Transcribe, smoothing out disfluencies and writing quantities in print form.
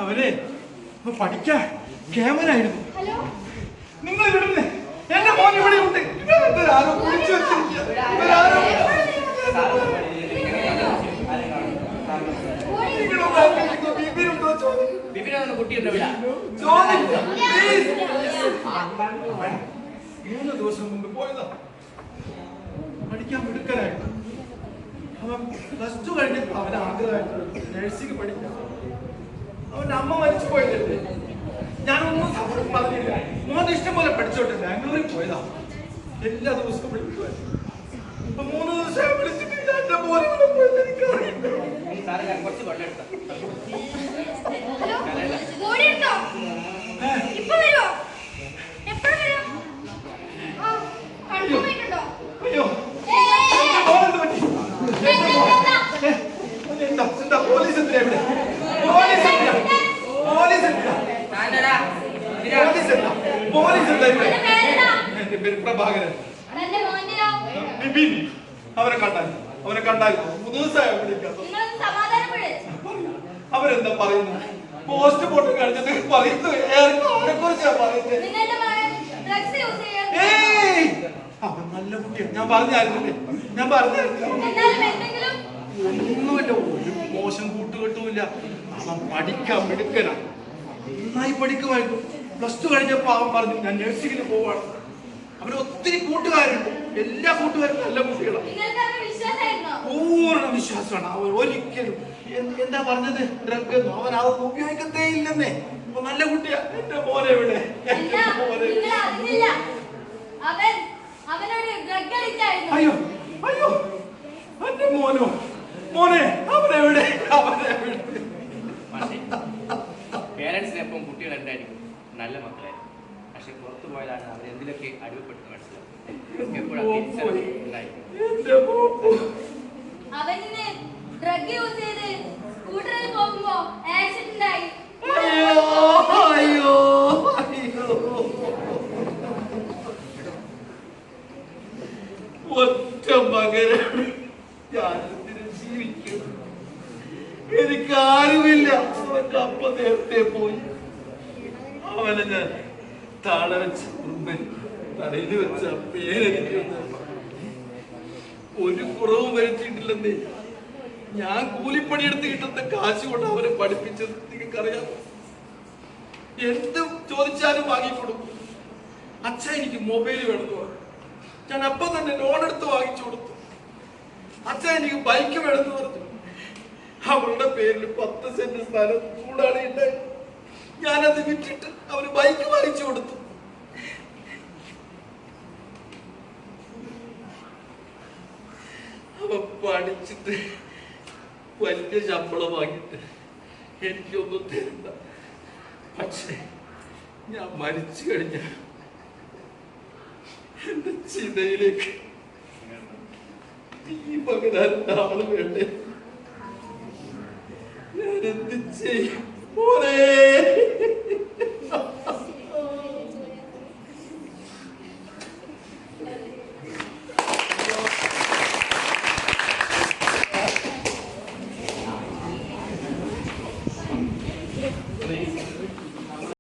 അവനെ പഠിക്കാൻ ക്യാമറായിരുന്നു. നിങ്ങൾ ഇവിടുന്ന് എന്റെ മോൻ ഇവിടെ ഉണ്ട്. ഇവരാരോ കുടിച്ചു മൂന്ന് ദിവസം മുമ്പ് പോയതാ. പഠിക്കാൻ മിടുക്കനായിരുന്നു. അവൻ പ്ലസ് ടു കഴിഞ്ഞിട്ട് അവന് ആഗ്രഹമായിട്ട് നഴ്സിംഗ് പഠിക്കാം. അവന്റെ അമ്മ മരിച്ചു പോയതല്ലേ. ഞാനൊന്നും പറഞ്ഞില്ല. മോൻ ഇഷ്ടം പോലെ പഠിച്ചോട്ടെ. ബാംഗ്ലൂരിൽ പോയതാ. എല്ലാ ദിവസവും വിളിക്കുമായിരുന്നു. ഇപ്പൊ 3 ദിവസം വിളിച്ചിട്ടില്ല. എന്റെ മോനെ പോയത് എനിക്കറിയില്ല. അയ്യോ എന്താ പോലീസ് എന്തിനാ ഇവിടെ? പോലീസ് എന്താ ഇവിടെ? എന്റെ പേര് പ്രഭാകരൻ. അവനെ കണ്ടാൽ 3 ദിവസമായി വിളിക്കാം. അവരെന്താ പറയുന്നത്? പോസ്റ്റ്മോർട്ടം കഴിഞ്ഞിട്ട് പറയുന്നു അവനെ കുറിച്ചാ പറയുന്നത്. അവൻ നല്ല കുട്ടിയാണ്. ഞാൻ പറഞ്ഞായിരുന്നില്ലേ? ഒന്നുമില്ല. ഒരു മോശം കൂട്ടുകെട്ടുമില്ല. അവൻ പഠിക്കാൻ മിടുക്കനാണ്. നന്നായി പഠിക്കുമായിരുന്നു. പ്ലസ് ടു കഴിഞ്ഞപ്പോ അവൻ പറഞ്ഞു ഞാൻ നഴ്സിംഗിന് പോവാണ്. അവന് ഒത്തിരി കൂട്ടുകാരുണ്ട്. എല്ലാ കൂട്ടുകാരും നല്ല കുട്ടികളാണ്. പൂർണ്ണ വിശ്വാസമാണ്. അവൻ ഒരിക്കലും എന്താ പറഞ്ഞത് ഡ്രഗ് അവൻ അതൊന്നും ഉപയോഗിക്കത്തേ ഇല്ലെന്നേ. അപ്പൊ നല്ല കുട്ടിയാ. എന്റെ മോനെ ഇവിടെ അയ്യോ അയ്യോ എന്റെ മോനെ അവനെവിടെ? പേരൻസിനെപ്പം കുട്ടികൾ എന്തായിരിക്കും നല്ല മക്കളായിരിക്കും. പക്ഷെ പുറത്തു പോയതാണ് അവർ എന്തിലൊക്കെ അടിമപ്പെട്ടു മനസ്സിലാവും. അവന് ഡ്രഗ് യൂസ് ചെയ്ത് സ്കൂട്ടറിൽ പോകുമ്പോ ആക്സിഡന്റ് ആയി. ഒറ്റ മകനാണ്. ഞാനെന്തിനു ജീവിക്കണം? എനിക്കാരുമില്ല. അവന്റെ അപ്പ നേരത്തെ പോയി. അവനെ ഞാൻ താഴെ വെച്ച് തലയിൽ വെച്ച പേരെനിക്ക് ഒരു കുറവും വരുത്തിയിട്ടില്ലെന്നേ. ഞാൻ കൂലിപ്പണിയെടുത്ത് കിട്ടുന്ന കാശ് കൊണ്ട് അവരെ പഠിപ്പിച്ചത് നിങ്ങൾക്കറിയാം. എന്തും ചോദിച്ചാലും വാങ്ങിക്കൊടുക്കും. അച്ഛൻ എനിക്ക് മൊബൈൽ വേണമെന്ന് പറഞ്ഞു. ഞാൻ അപ്പൊ തന്നെ ലോൺ എടുത്ത് വാങ്ങിച്ചു കൊടുത്തു. അച്ഛൻ എനിക്ക് ബൈക്ക് വേണമെന്ന് പറഞ്ഞു. അവളുടെ പേരിൽ 10 സെന്റ് സ്ഥലം കൂടാതെ ഉണ്ടായി. ഞാനത് വിറ്റിട്ട് അവന് ബൈക്ക് വാങ്ങിച്ചു കൊടുത്തു. അവ പഠിച്ചിട്ട് വലിയ ശമ്പളം വാങ്ങിട്ട് എനിക്കൊന്നും തരണ്ട. പക്ഷേ ഞാൻ മരിച്ചു കഴിഞ്ഞ എന്റെ ചിതയിലേക്ക് തീ പകരാൻ ആള് വേണ്ടേ? ഞാൻ എന്ത് ചെയ്യും?